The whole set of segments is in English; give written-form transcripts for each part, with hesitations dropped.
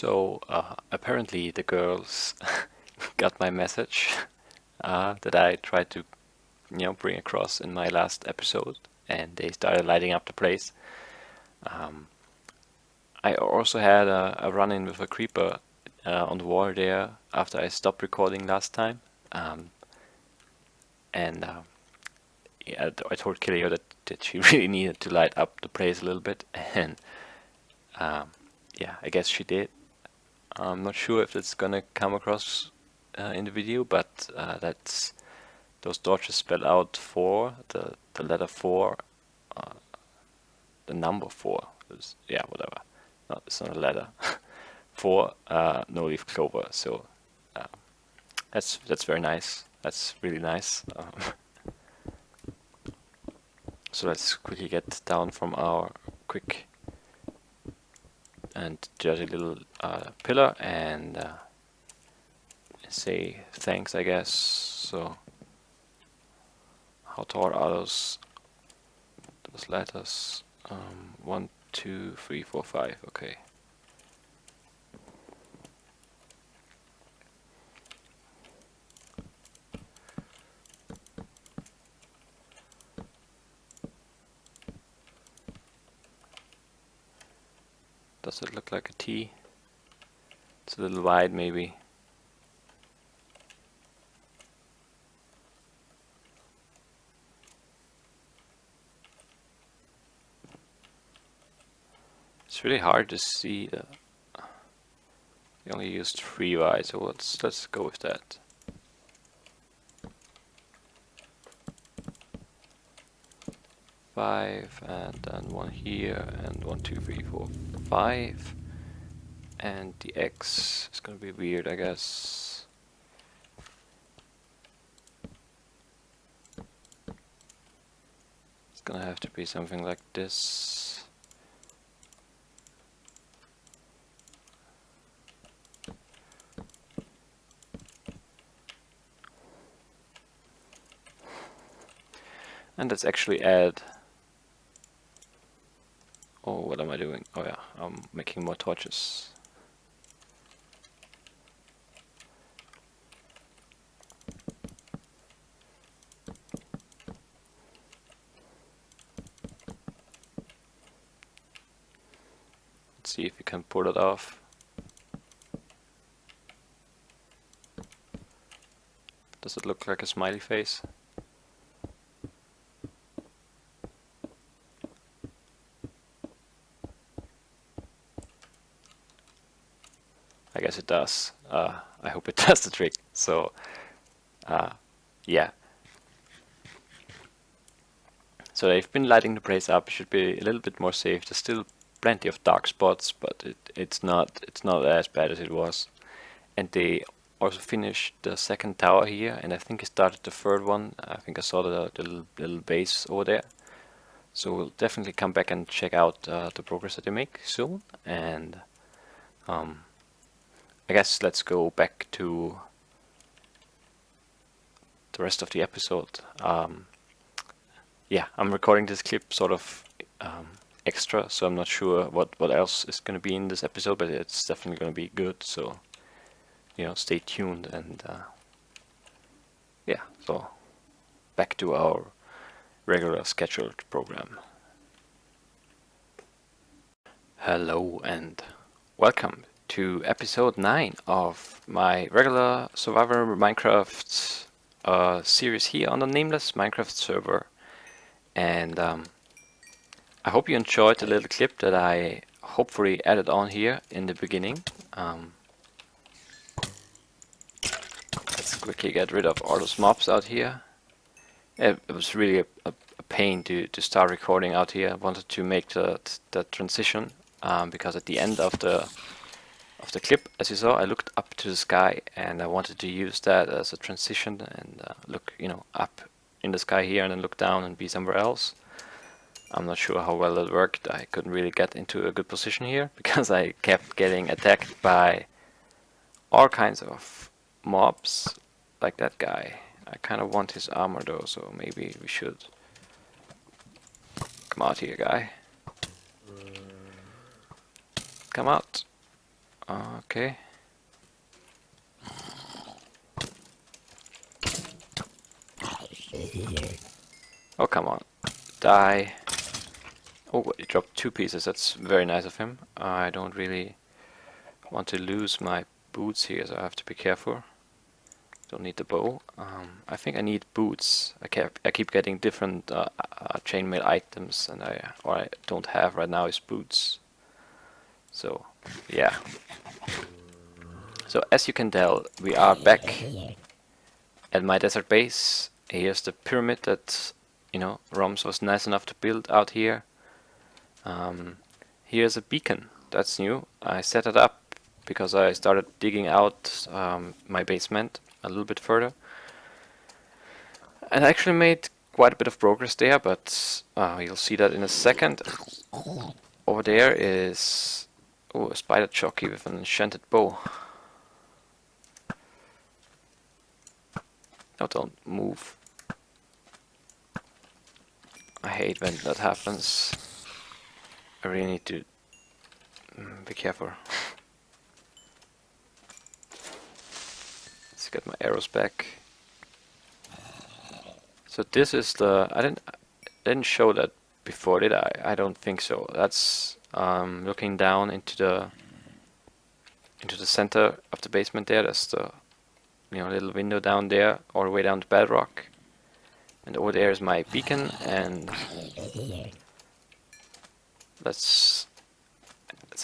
So apparently the girls got my message that I tried to, bring across in my last episode, and they started lighting up the place. I also had a run-in with a creeper on the wall there after I stopped recording last time, and yeah, I told Kilio that she really needed to light up the place a little bit, and yeah, I guess she did. I'm not sure if it's gonna come across in the video, but that's those torches spell out 4, the letter 4, the number 4. Yeah, whatever. No, it's not a letter. 4 no leaf clover. So that's very nice. That's really nice. So let's quickly get down from our quick and dirty little pillar and say thanks, I guess. So how tall are those letters? 1, 2, 3, 4, 5. Okay. Does it look like a T? It's a little wide, maybe. It's really hard to see. We only used 3 wide, so let's go with that. Five, and then 1 here, and 1, 2, 3, 4, 5. And the X is gonna be weird, I guess. It's gonna have to be something like this. And let's actually add. Oh, what am I doing? Oh yeah, I'm making more torches. Let's see if we can pull it off. Does it look like a smiley face? I guess it does. I hope it does the trick. So, yeah. So they've been lighting the place up. It should be a little bit more safe. There's still plenty of dark spots, but it's not as bad as it was. And they also finished the second tower here, and I think I started the third one. I think I saw the little base over there. So we'll definitely come back and check out the progress that they make soon. And I guess let's go back to the rest of the episode. Yeah, I'm recording this clip sort of extra, so I'm not sure what else is going to be in this episode, but it's definitely going to be good. So, stay tuned. And yeah, so back to our regular scheduled program. Hello and welcome to episode 9 of my regular Survivor Minecraft series here on the Nameless Minecraft server. And I hope you enjoyed the little clip that I hopefully added on here in the beginning. Let's quickly get rid of all those mobs out here. It was really a pain to start recording out here. I wanted to make the transition because at the end of the clip, as you saw, I looked up to the sky and I wanted to use that as a transition and look, up in the sky here and then look down and be somewhere else. I'm not sure how well it worked. I couldn't really get into a good position here because I kept getting attacked by all kinds of mobs, like that guy. I kind of want his armor though, so maybe we should come out here, guy. Come out. Okay. Oh, come on. Die. Oh, he dropped 2 pieces. That's very nice of him. I don't really want to lose my boots here, so I have to be careful. Don't need the bow. I think I need boots. I keep getting different chainmail items, and what I don't have right now is boots. So, yeah. So as you can tell, we are back at my desert base. Here's the pyramid that, Roms was nice enough to build out here. Here's a beacon. That's new. I set it up because I started digging out my basement a little bit further. And I actually made quite a bit of progress there, but you'll see that in a second. Over there is a spider jockey with an enchanted bow. No, don't move. I hate when that happens. I really need to be careful. Let's get my arrows back. So this is the... I didn't show that before, did I? I don't think so. That's looking down into the center of the basement there. That's the little window down there, all the way down to bedrock. And over there is my beacon, and let's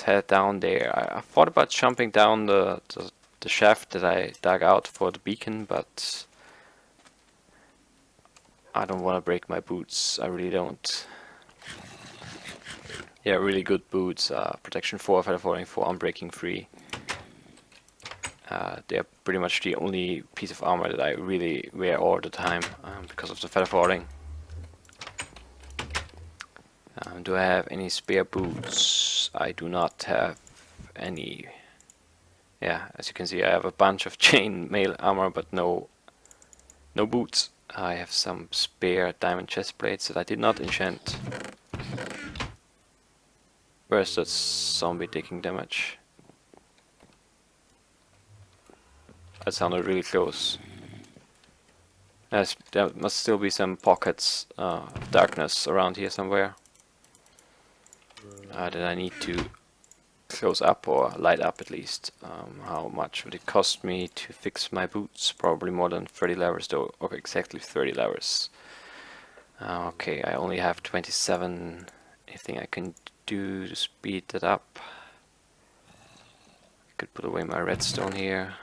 head down there. I thought about jumping down the shaft that I dug out for the beacon, but I don't want to break my boots. I really don't. Yeah, really good boots. Protection 4, feather falling 4, unbreaking 3. They're pretty much the only piece of armor that I really wear all the time because of the feather falling. Do I have any spare boots? I do not have any. Yeah, as you can see, I have a bunch of chainmail armor, but no boots. I have some spare diamond chest plates that I did not enchant. Where's that zombie taking damage? That sounded really close. There must still be some pockets of darkness around here somewhere that I need to close up or light up at least. How much would it cost me to fix my boots? Probably more than 30 levers though, or exactly 30 levers. Okay, I only have 27. Anything I can do to speed that up? I could put away my redstone here.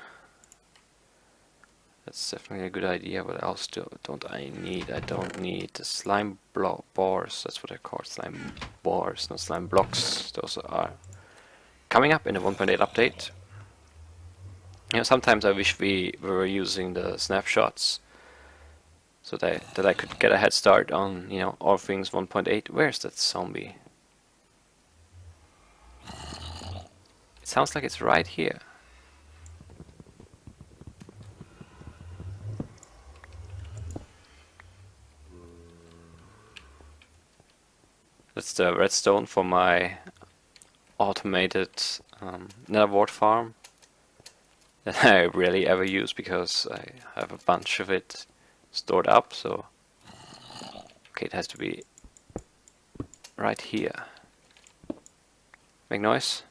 That's definitely a good idea. What else don't I need? I don't need the slime bars. That's what they're called, slime bars, not slime blocks. Those are coming up in the 1.8 update. Sometimes I wish we were using the snapshots so that I could get a head start on, all things 1.8. Where's that zombie? It sounds like it's right here. That's the redstone for my automated nether wart farm that I rarely ever use because I have a bunch of it stored up. So okay, it has to be right here. Make noise.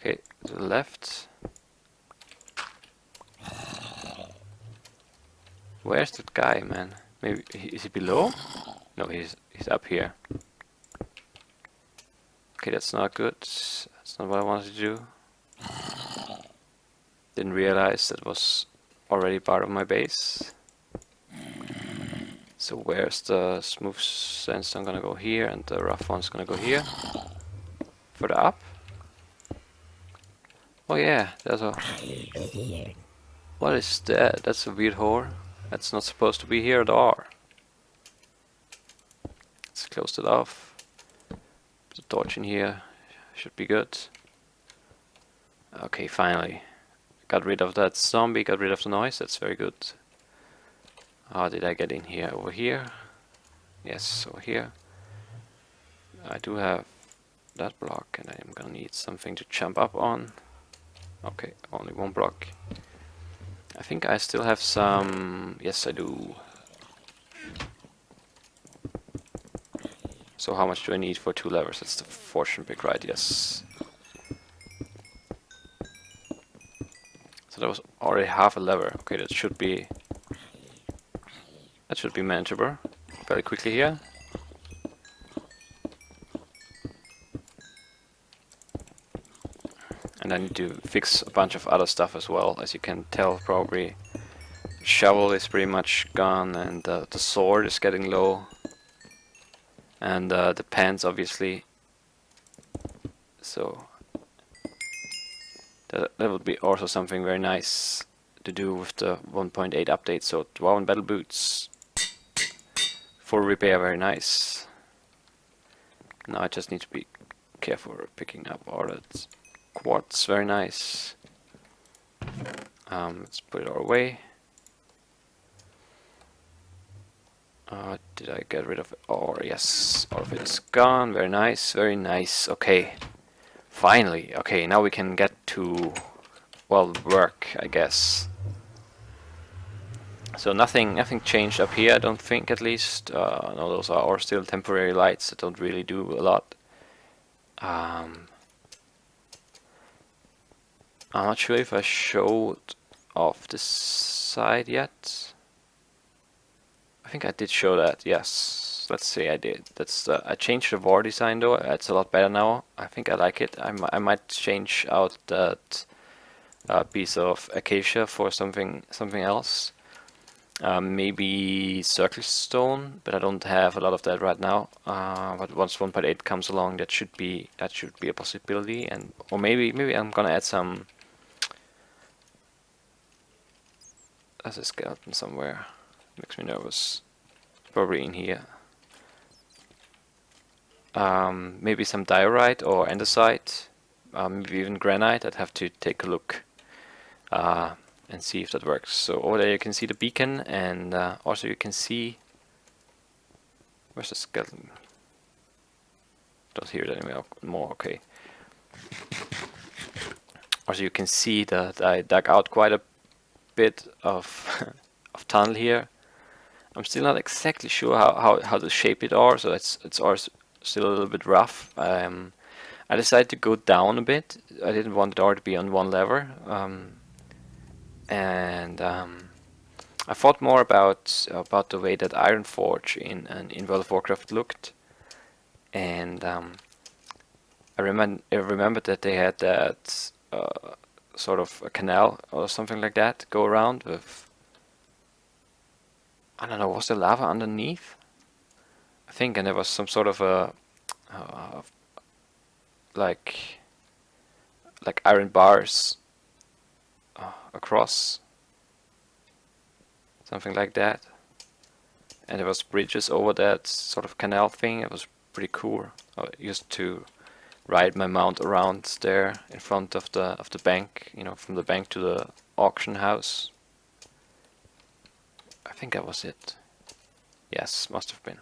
Okay, to the left. Where's that guy, man? Maybe is he below? No, he's up here. Okay, that's not good. That's not what I wanted to do. Didn't realize that was already part of my base. So where's the smooth sandstone gonna go here, and the rough one's gonna go here? Further up? Oh yeah, there's a... What is that? That's a weird hole. That's not supposed to be here at all. Let's close it off. Put a torch in here. Should be good. Okay, finally. Got rid of that zombie, got rid of the noise. That's very good. How did I get in here? Over here? Yes, over here. I do have that block, and I'm gonna need something to jump up on. Okay, only one block. I think I still have some... Yes, I do. So how much do I need for 2 levers? That's the fortune pick, right? Yes. So that was already half a lever. Okay, that should be manageable very quickly here. And I need to fix a bunch of other stuff as well. As you can tell, probably shovel is pretty much gone, and the sword is getting low, and the pants obviously. So that would be also something very nice to do with the 1.8 update. So Dwarven battle boots, full repair, very nice. Now I just need to be careful picking up all that quartz, very nice. Let's put it all away. Did I get rid of it? Oh yes, all of it is gone. Very nice, very nice. Okay, finally. Okay, now we can get to, well, work, I guess. So nothing changed up here, I don't think, at least. No, those are still temporary lights that don't really do a lot. I'm not sure if I showed off this side yet. I think I did show that, yes. Let's say I did. That's I changed the war design though. It's a lot better now. I think I like it. I might change out that piece of acacia for something else. Maybe circle stone, but I don't have a lot of that right now. But once 1.8 comes along, that should be a possibility. And or maybe I'm gonna add some. There's a skeleton somewhere. Makes me nervous. Probably in here. Maybe some diorite or andesite. Maybe even granite. I'd have to take a look and see if that works. So over there you can see the beacon, and also you can see... Where's the skeleton? Don't hear it anymore. Okay. Also you can see that I dug out quite a bit of of tunnel here. I'm still not exactly sure how to shape it all, so it's also still a little bit rough. I decided to go down a bit. I didn't want it all to be on one lever, and I thought more about the way that Ironforge in World of Warcraft looked, and I remembered that they had that sort of a canal or something like that go around with. I don't know, was there lava underneath? I think, and there was some sort of a like iron bars across, something like that. And there was bridges over that sort of canal thing. It was pretty cool. I used to ride my mount around there in front of the bank, you know, from the bank to the auction house. I think that was it. Yes, must have been.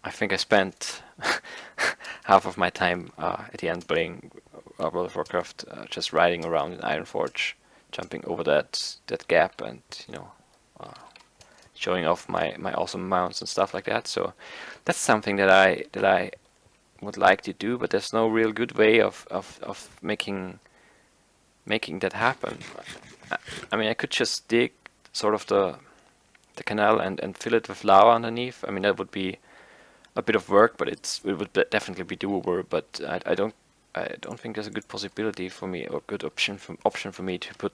I think I spent half of my time at the end playing World of Warcraft, just riding around in Ironforge, jumping over that gap, and you know, showing off my awesome mounts and stuff like that. So that's something that I would like to do, but there's no real good way of making that happen. I mean, I could just dig sort of the canal and fill it with lava underneath. I mean, that would be a bit of work, but it would definitely be doable. But I don't think there's a good possibility for me, or good option for me to put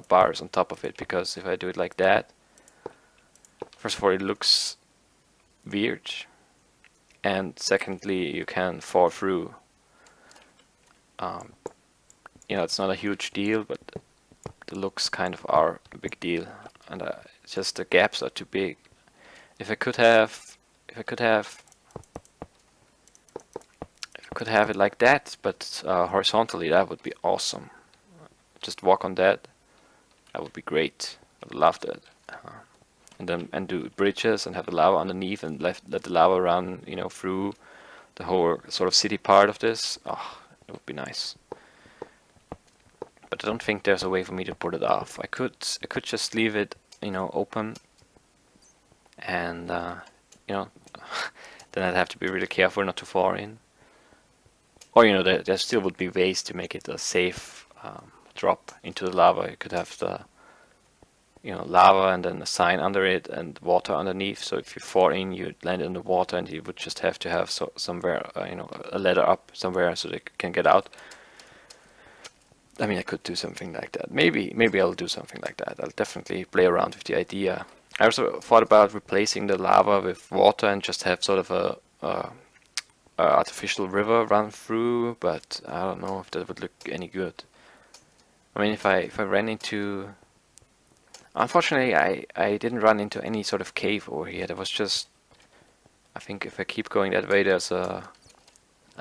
bars on top of it, because if I do it like that, first of all, it looks weird, and secondly, you can fall through. You know, it's not a huge deal, but the looks kind of are a big deal, and just the gaps are too big. If I could have it like that, but horizontally, that would be awesome. Just walk on that. That would be great. I would love that. And do bridges and have the lava underneath, and let the lava run, you know, through the whole sort of city part of this. Oh, it would be nice. But I don't think there's a way for me to put it off. I could just leave it, open, and then I'd have to be really careful not to fall in. Or there still would be ways to make it a safe drop into the lava. You could have the lava and then a sign under it and water underneath. So if you fall in, you land in the water, and you would just have to have somewhere, a ladder up somewhere so they can get out. I mean, I could do something like that. Maybe I'll do something like that. I'll definitely play around with the idea. I also thought about replacing the lava with water and just have sort of a artificial river run through, but I don't know if that would look any good. I mean, if I ran into... Unfortunately, I didn't run into any sort of cave over here. There was just... I think if I keep going that way, there's a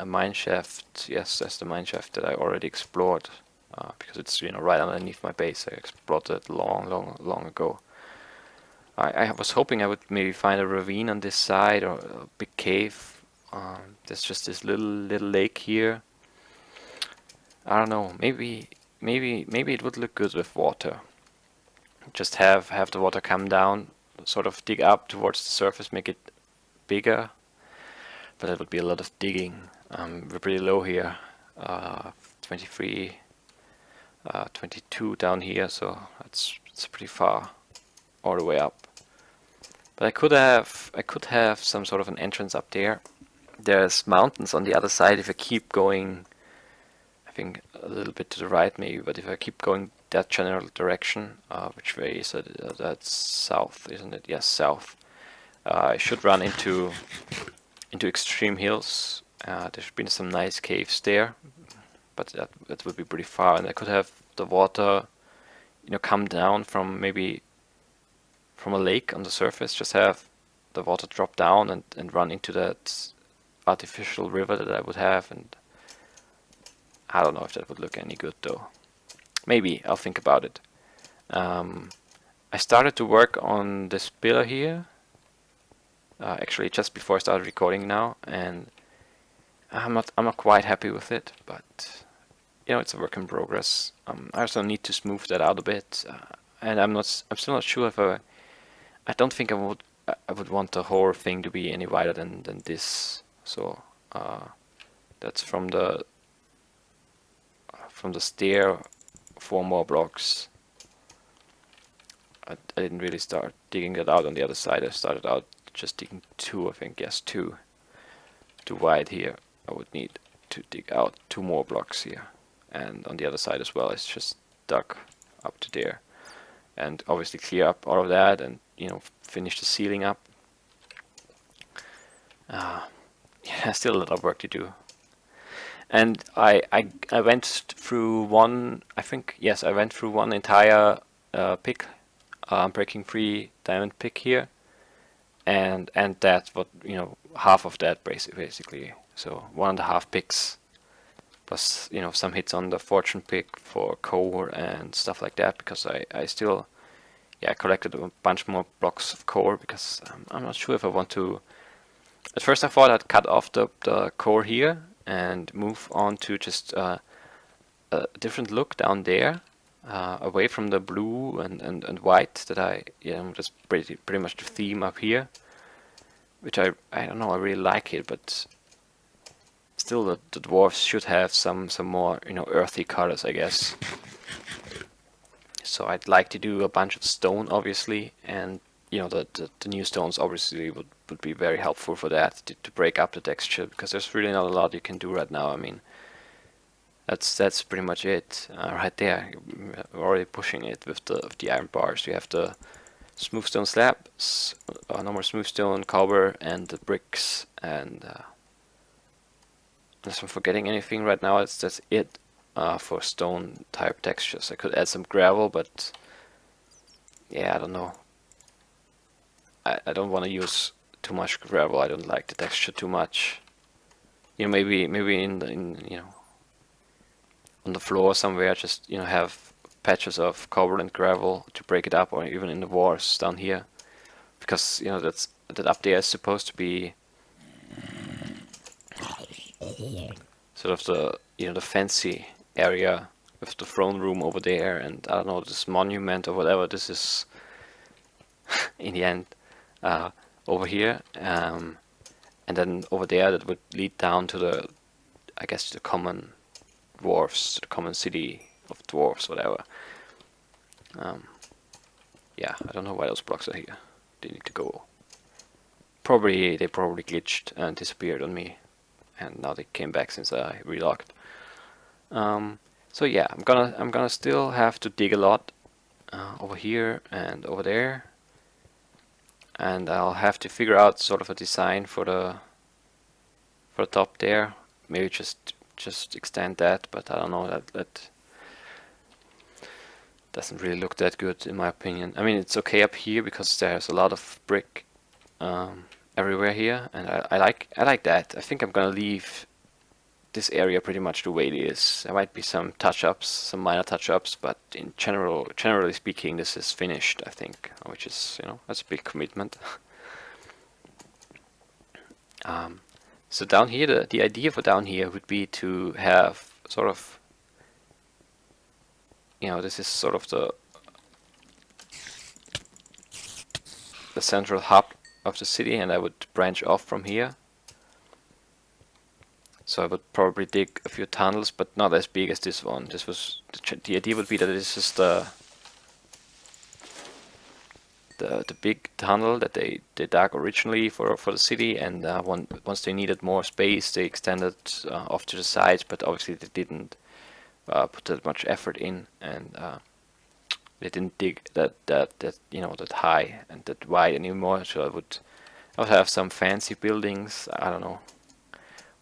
mine shaft. Yes, that's the mine shaft that I already explored. Because it's right underneath my base. I explored it long ago. I was hoping I would maybe find a ravine on this side or a big cave. There's just this little lake here. I don't know. Maybe it would look good with water. Just have the water come down, sort of dig up towards the surface, make it bigger. But that would be a lot of digging. We're pretty low here. 23. 22 down here, so it's pretty far all the way up. But I could have some sort of an entrance up there. There's mountains on the other side. If I keep going, I think a little bit to the right maybe, but if I keep going that general direction, which way is it? That's south, isn't it? Yes, south. I should run into extreme hills. There should be some nice caves there. But that would be pretty far, and I could have the water, come down from maybe from a lake on the surface. Just have the water drop down and run into that artificial river that I would have, and I don't know if that would look any good though. Maybe I'll think about it. I started to work on this pillar here, actually just before I started recording now, and I'm not quite happy with it, but it's a work in progress. I also need to smooth that out a bit, and I'm still not sure if I don't think I would want the whole thing to be any wider than this. So that's from the stair 4 more blocks. I didn't really start digging that out on the other side. I started out just digging 2, I think. Yes, 2 wide here. I would need to dig out 2 more blocks here, and on the other side as well. It's just dug up to there, and obviously clear up all of that, and finish the ceiling up. Yeah, still a lot of work to do. And I went through one. I think yes, I went through one entire pick, breaking free diamond pick here, and that what half of that basically. So 1.5 picks, plus some hits on the fortune pick for core and stuff like that, because I still collected a bunch more blocks of core, because I'm not sure if I want to. At first I thought I'd cut off the core here and move on to just a different look down there, away from the blue and white that I just pretty much the theme up here, which I don't know, I really like it, but still the dwarves should have some more earthy colors, I guess. So I'd like to do a bunch of stone, obviously, and the new stones obviously would be very helpful for that, to break up the texture, because there's really not a lot you can do right now. I mean, that's pretty much it right there. We're already pushing it with the iron bars. You have the smooth stone slabs, no more smooth stone, cobble, and the bricks, and unless I'm forgetting anything right now, that's it for stone type textures. I could add some gravel, but yeah, I don't know. I don't want to use too much gravel. I don't like the texture too much. Maybe in on the floor somewhere, just have patches of cobble and gravel to break it up, or even in the walls down here, because that up there is supposed to be sort of the the fancy area with the throne room over there, and I don't know, this monument or whatever this is in the end uh, over here, and then over there that would lead down to the, I guess, the common dwarfs, the common city of dwarfs, whatever. Yeah, I don't know why those blocks are here. They need to go. They probably glitched and disappeared on me, and now they came back since I relocked. So yeah, I'm gonna still have to dig a lot over here and over there, and I'll have to figure out sort of a design for the top there. Maybe just extend that, but I don't know, that doesn't really look that good in my opinion. I mean, it's okay up here because there's a lot of brick everywhere here, and I like that. I think I'm gonna leave this area pretty much the way it is. There might be some touch-ups, some minor touch-ups, but in generally speaking, this is finished, I think, which is, that's a big commitment. So down here, the idea for down here would be to have sort of, this is sort of the central hub of the city, and I would branch off from here. So I would probably dig a few tunnels, but not as big as this one. This was the idea would be that this is the big tunnel that they dug originally for the city, and once they needed more space, they extended off to the sides. But obviously they didn't put that much effort in, and they didn't dig that high and that wide anymore. So I would have some fancy buildings. I don't know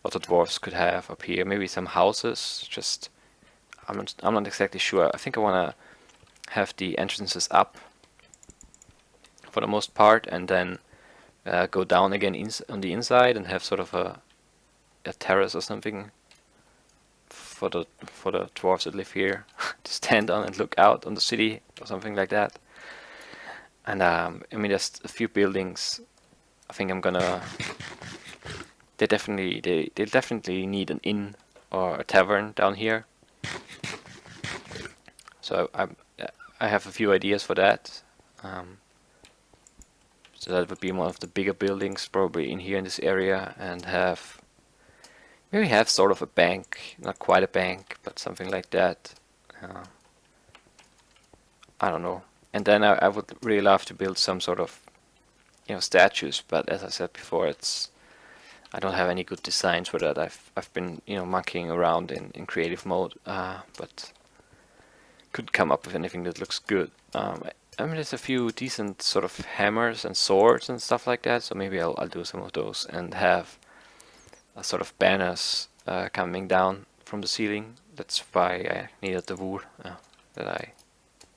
what the dwarves could have up here. Maybe some houses. Just I'm not exactly sure. I think I want to have the entrances up for the most part, and then go down again on the inside and have sort of a terrace or something for the dwarves that live here to stand on and look out on the city or something like that. And I mean, there's a few buildings. I think I'm gonna. They definitely need an inn or a tavern down here. So I have a few ideas for that. So that would be one of the bigger buildings, probably in here in this area, and maybe have sort of a bank, not quite a bank, but something like that. I don't know. And then I would really love to build some sort of statues, but as I said before, I don't have any good designs for that. I've been monkeying around in creative mode, but couldn't come up with anything that looks good. I mean, there's a few decent sort of hammers and swords and stuff like that, so maybe I'll do some of those and have a sort of banners coming down from the ceiling. That's why I needed the wood that I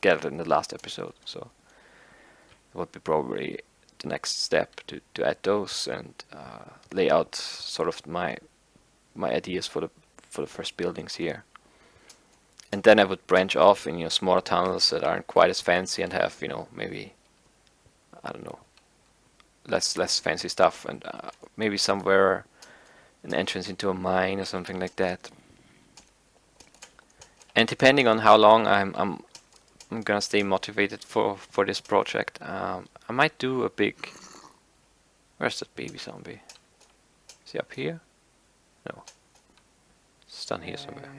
gathered in the last episode. So it would be probably the next step to add those and lay out sort of my ideas for the first buildings here. And then I would branch off in smaller tunnels that aren't quite as fancy and have maybe, I don't know, less fancy stuff, and maybe somewhere an entrance into a mine or something like that. And depending on how long I'm gonna stay motivated for this project, I might do a big. Where's that baby zombie? Is he up here? No, it's down here somewhere.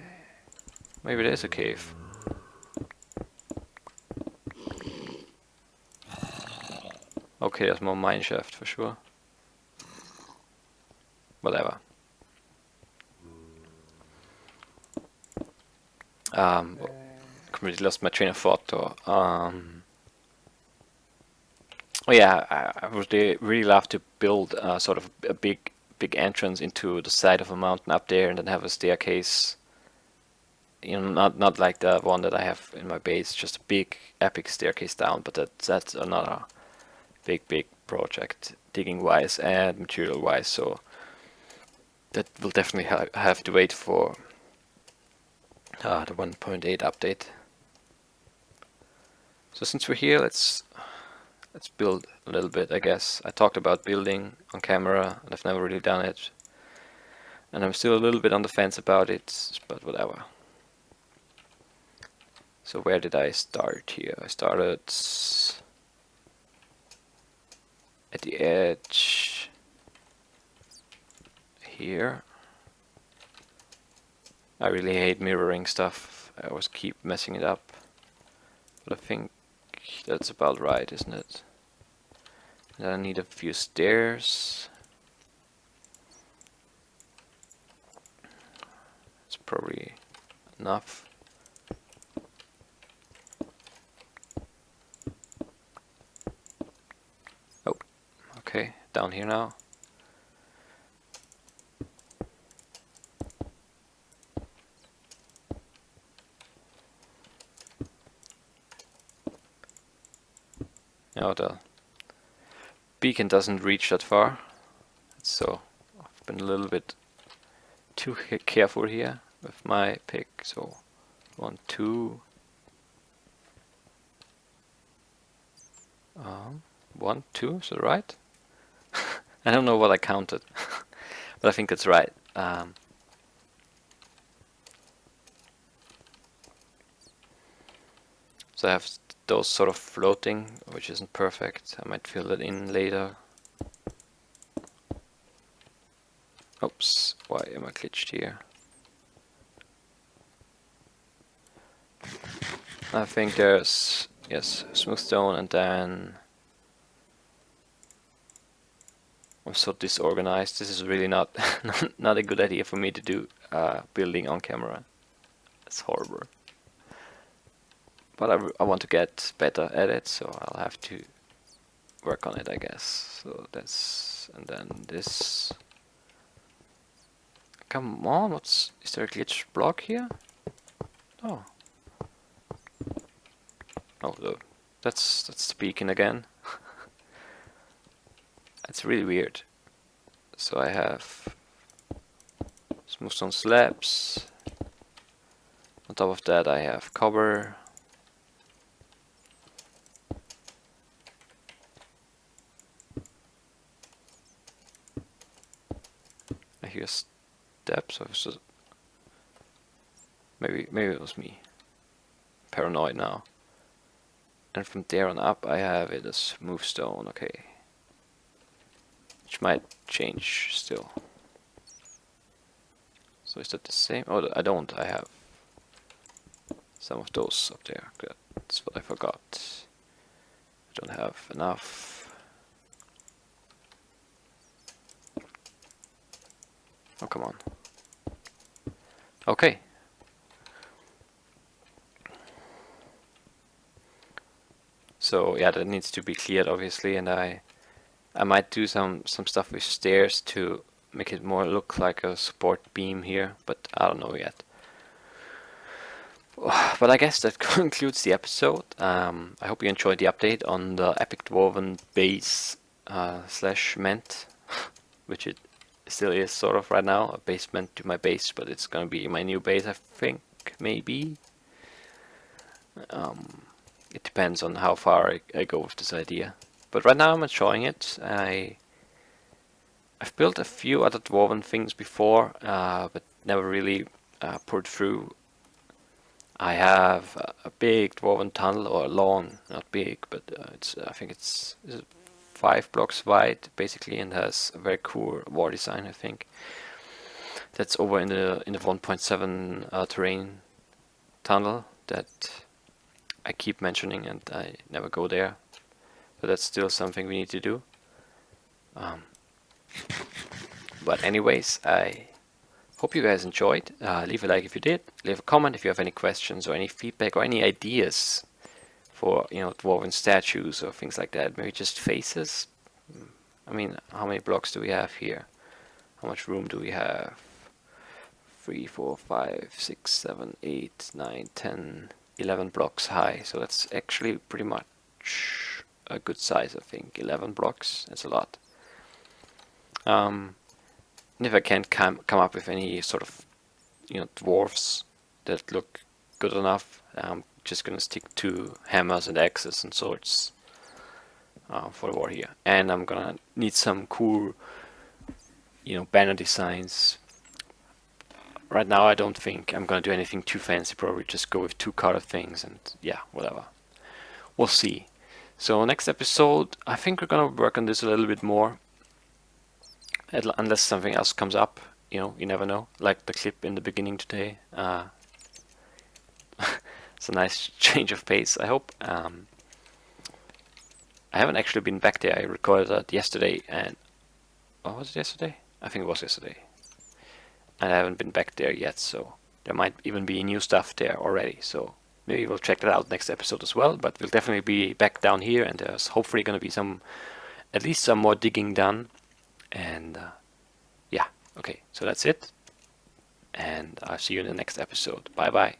Maybe there's a cave. Okay, there's more mine shaft for sure. Whatever. Completely lost my train of thought though. Oh yeah, I would really love to build sort of a big entrance into the side of a mountain up there, and then have a staircase. Not like the one that I have in my base, just a big epic staircase down, but that's another big project, digging wise and material wise, so that will definitely have to wait for the 1.8 update. So since we're here, let's build a little bit, I guess. I talked about building on camera and I've never really done it. And I'm still a little bit on the fence about it, but whatever. So where did I start here? I started at the edge here. I really hate mirroring stuff. I always keep messing it up. But I think that's about right, isn't it? And I need a few stairs. It's probably enough. Oh, okay, down here now. Now the beacon doesn't reach that far, so I've been a little bit too careful here with my pick. So 1, 2, 1, 2, is that right? I don't know what I counted, but I think that's right. So I have those sort of floating, which isn't perfect. I might fill it in later. Oops, why am I glitched here? I think there's, yes, smooth stone, and then I'm so disorganized. This is really not not a good idea for me to do building on camera. It's horrible. But I want to get better at it, so I'll have to work on it, I guess. So that's, and then this. Come on, is there a glitch block here? Oh. Oh, look, that's the beacon again. It's really weird. So I have smooth stone slabs. On top of that I have copper. I hear steps. So maybe it was me. Paranoid now. And from there on up I have it as smooth stone. Okay. Which might change still. So is that the same? Oh, I don't. I have some of those up there. That's what I forgot. I don't have enough. Oh, come on. Okay. So yeah, that needs to be cleared obviously, and I might do some stuff with stairs to make it more look like a support beam here, but I don't know yet. But I guess that concludes the episode. I hope you enjoyed the update on the Epic Dwarven base slash ment, which it still is sort of right now, a basement to my base, but it's gonna be my new base, I think, maybe. It depends on how far I go with this idea. But right now I'm enjoying it. I've built a few other dwarven things before, but never really pulled through. I have a big dwarven tunnel, or long, not big, but I think it's 5 blocks wide basically, and has a very cool wall design. I think that's over in the 1.7 terrain tunnel that I keep mentioning, and I never go there. So that's still something we need to do. But anyways, I hope you guys enjoyed. Leave a like if you did. Leave a comment if you have any questions or any feedback or any ideas for, you know, dwarven statues or things like that. Maybe just faces. I mean, how many blocks do we have here? How much room do we have? 3, 4, 5, 6, 7, 8, 9, 10, 11 blocks high. So that's actually pretty much a good size, I think. 11 blocks, that's a lot. And if I can't come up with any sort of, you know, dwarfs that look good enough, I'm just gonna stick to hammers and axes and swords for the war here. And I'm gonna need some cool, you know, banner designs right now I don't think I'm gonna do anything too fancy. Probably just go with 2-color things and yeah, whatever. We'll see. So next episode, I think we're gonna work on this a little bit more, unless something else comes up. You know, you never know. Like the clip in the beginning today. It's a nice change of pace, I hope. I haven't actually been back there. I recorded that yesterday, and was it yesterday? I think it was yesterday. And I haven't been back there yet, so there might even be new stuff there already. So maybe we'll check that out next episode as well. But we'll definitely be back down here, and there's hopefully going to be at least some more digging done. And yeah, okay, so that's it. And I'll see you in the next episode. Bye bye.